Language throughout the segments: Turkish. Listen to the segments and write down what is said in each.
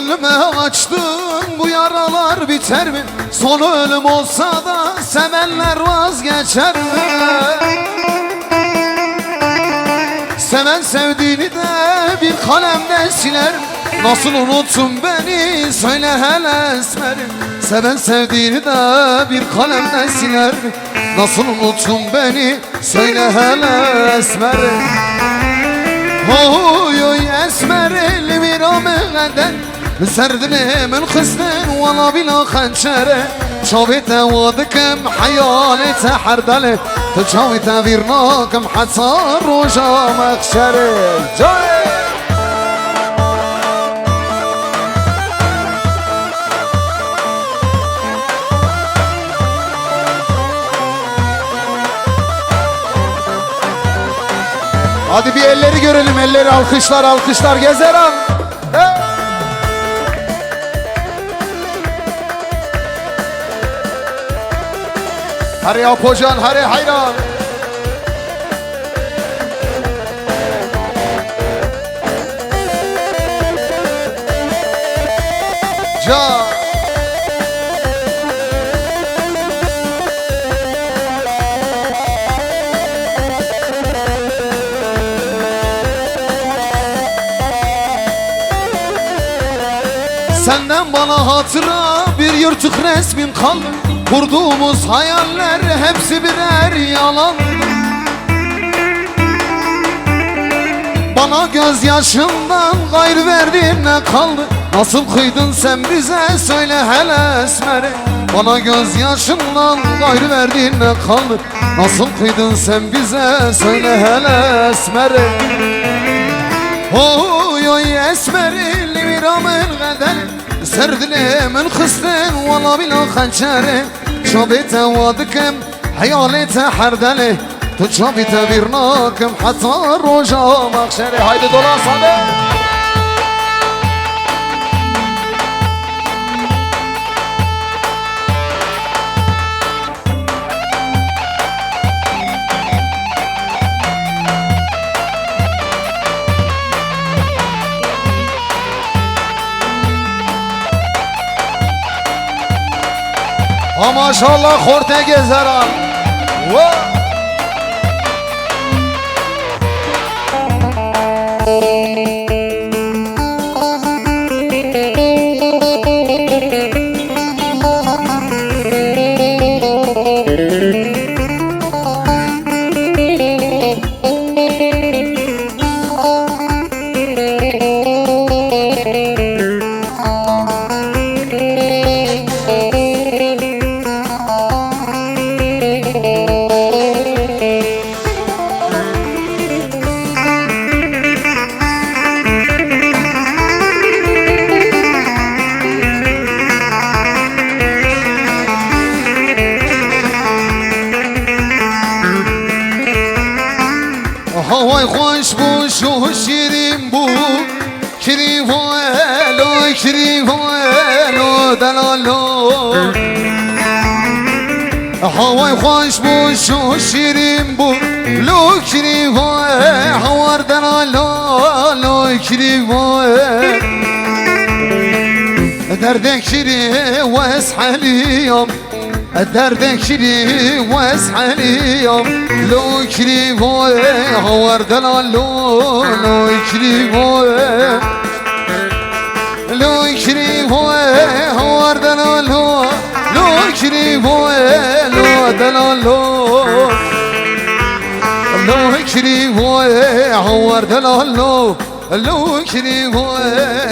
Gönlüme açtım bu yaralar biter mi? Sonu ölüm olsa da sevenler vazgeçer mi? Seven sevdiğini de bir kalemle siler. Nasıl unuttun beni söyle hele esmerim. Seven sevdiğini de bir kalemle siler. Nasıl unuttun beni söyle hele esmerim. Oy oy esmer elimi rameden سردني من خزن ولا بلا خنشرة شويته وادكم حيالته حردله تشويته بيرناكم حصار وجا مخشرة جاي Hadi bir elleri görelim, elleri alkışlar alkışlar gezer al. Hadi Apocan, hadi hayran. Can. Senden bana hatıra bir yırtık resmin kaldı. Kurduğumuz hayaller hepsi birer yalan. Bana gözyaşından gayrı verdin ne kaldı? Nasıl kıydın sen bize söyle hele esmeri. Bana gözyaşından gayrı verdin ne kaldı? Nasıl kıydın sen bize söyle hele esmeri. Oy oy esmeri liramın kaderi سردني من خصن والله بلا خنشرة شوبيته وادكم حيالته حردله تشوبيته بيرناكم حتى الرجا مخشرة هايدي دولا صادق Maşallah korte gezer al. Havay hoş bu şu şirin bu Kirivelo delalo Havay hoş bu şu şirin bu Lo kirivo havar delalo Lo kirivo Derdek şiri veshaliyam دردك لي واسحل يوم لو كريمو هور دلالو لو كريمو لو كريمو هور دلالو لو كريمو لو دلالو لو كريمو هور دلالو لو كريمو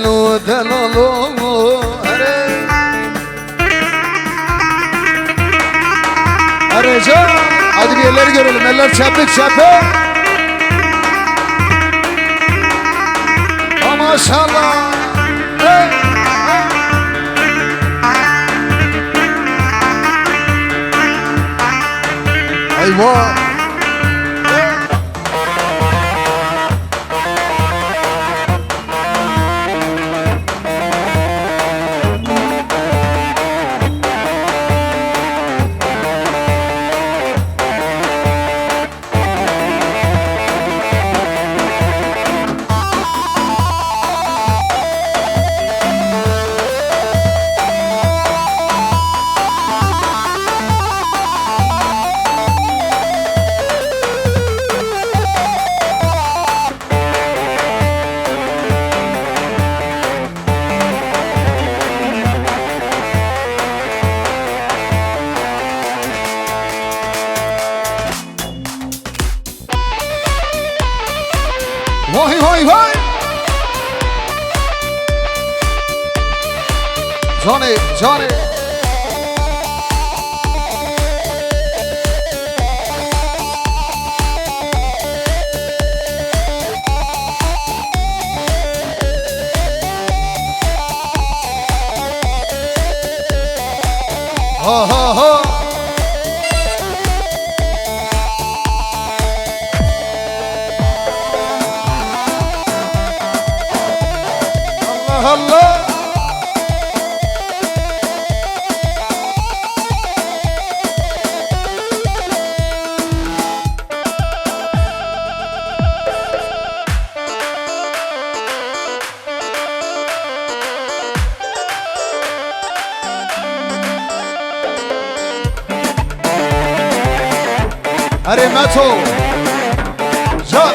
لو دلالو Arıca, hadi bir elleri görelim, eller çapık çapık. Maşallah. Hey. Eyvah. Vay vay vay. Johnny, Johnny. Ha ha ha. Allah Allah. Hadi Meto. Can.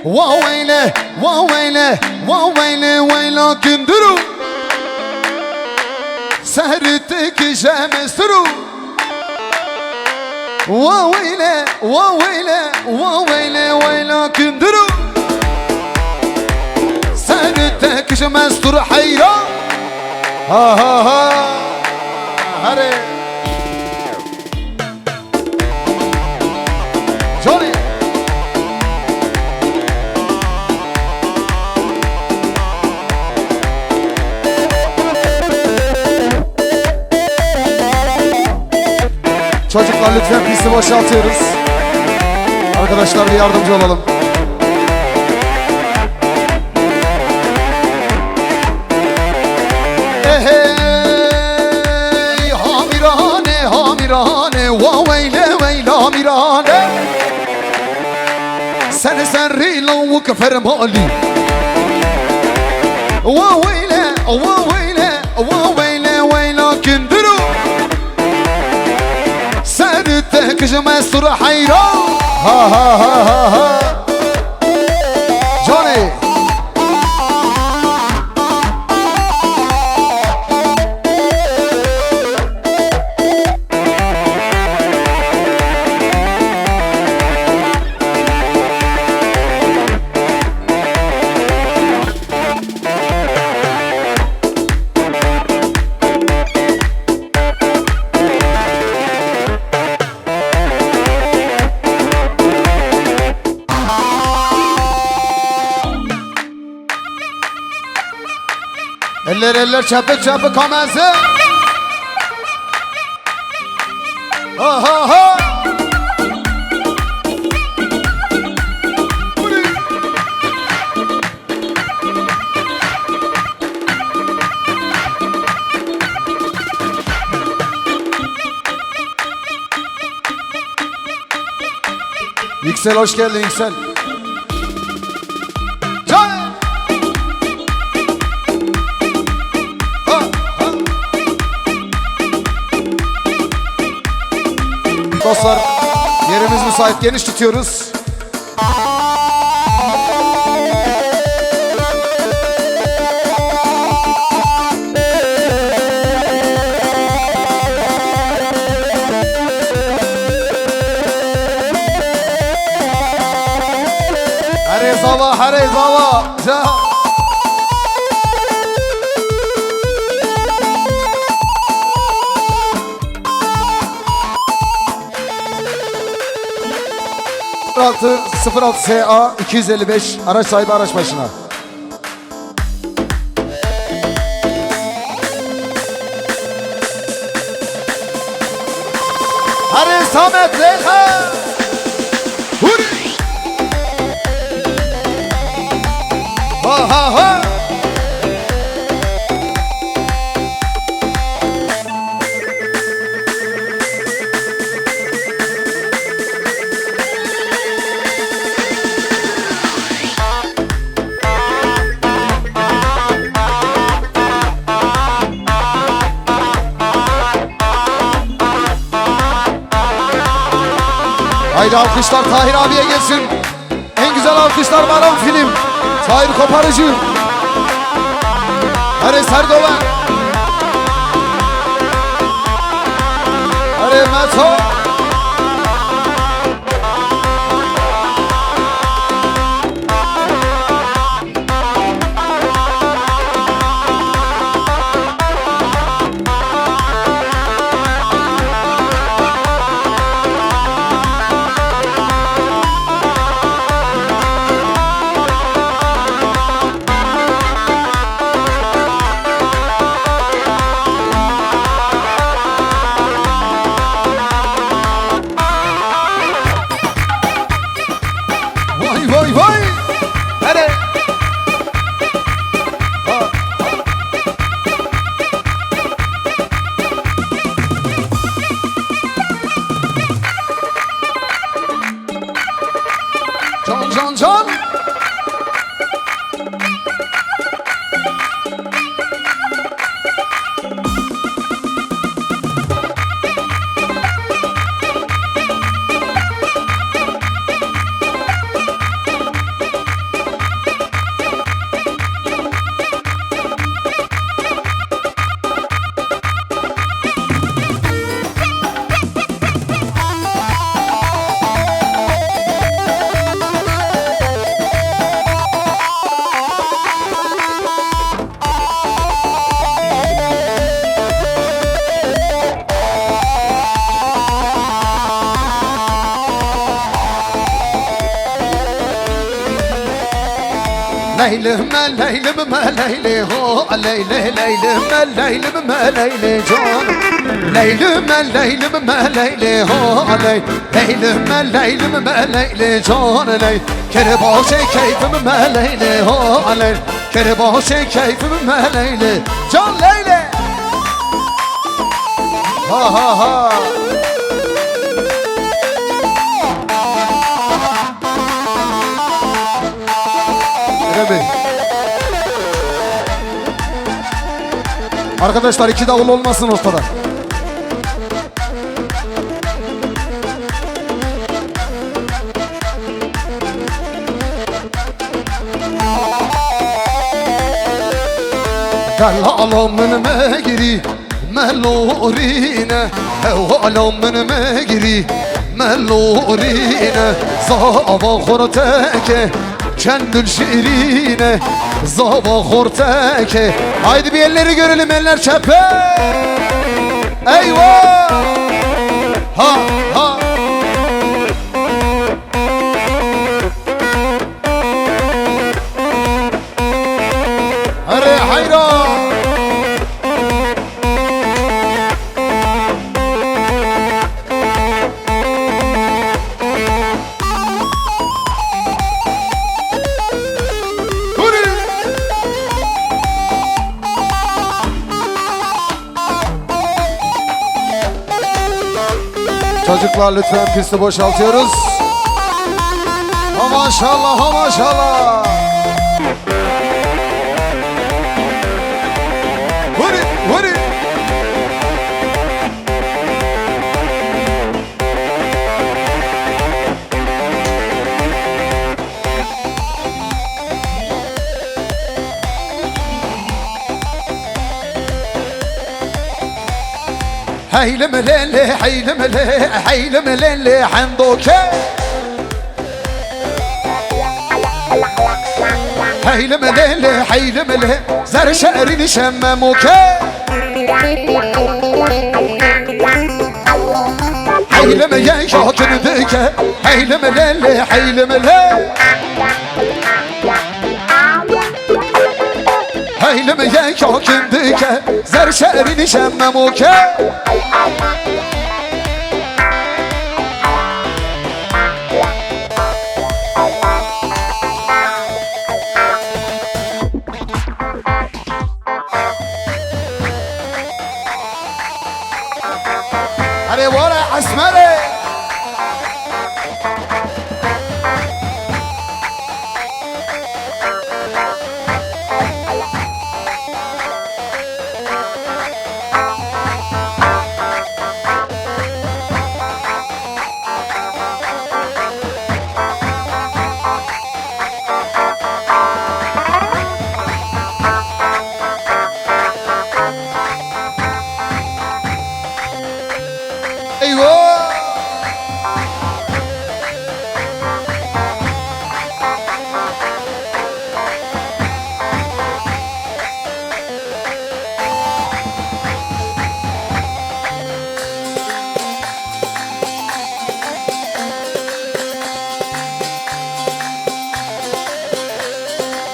Vaveyle, vaveyle, vaveyle, veyla gündürü. Sehritteki şemestürü. Vaveyle, vaveyle, vaveyle, veyla gündürü. Sehritteki şemestürü hayran. Ha ha ha. Hadi. Johnny. Çocuklar lütfen pisti boşaltıyoruz. Arkadaşlar bir yardımcı olalım. Vaveyle veyla mirane Sen serri lavuk fermali Vaveyle vaveyle vaveyle veyla gündürü Sertte kıcıma sura hayran Ha ha ha ha ha Johnny Eller çapı çapı kamerası. Ha ha ha. Yüksel hoş geldin Yüksel. Dostlar yerimiz müsait, geniş tutuyoruz. Hare zava, hare zava. ...06 SA 255 araç sahibi araç başına. Hadi Samet Leyha. Huri. Ha ha ha. Haydi alkışlar Tahir abiye gelsin. En güzel alkışlar Maram Film. Tahir Koparıcı. Ares Erdoğan. Meto. Vay vay. Hadi. Can. Leylim leyli ho leyli leylim leyli can Leylim leyli ho leylim leyli can ley Kerbaşe keyfim leyli ho ley Kerbaşe keyfim leyli can leyli Ha ha ha Arkadaşlar 2 davul olmasın ortada. Dalalamın megiri melorine Evalamın megiri melorine Zava horteke kendül şirine Zava horteke Haydi bir elleri görelim eller çepe Eyvah Ha ha Hare hayra Çocuklar lütfen pisti boşaltıyoruz. Ha maşallah, ha maşallah. Hurri. Haylem lele haylem lele handoke haylem lele zar şerini şemmemuke haylem ya yakındike haylem lele haylem ya yakındike zar şerini şemmemuke Hadi vara asmare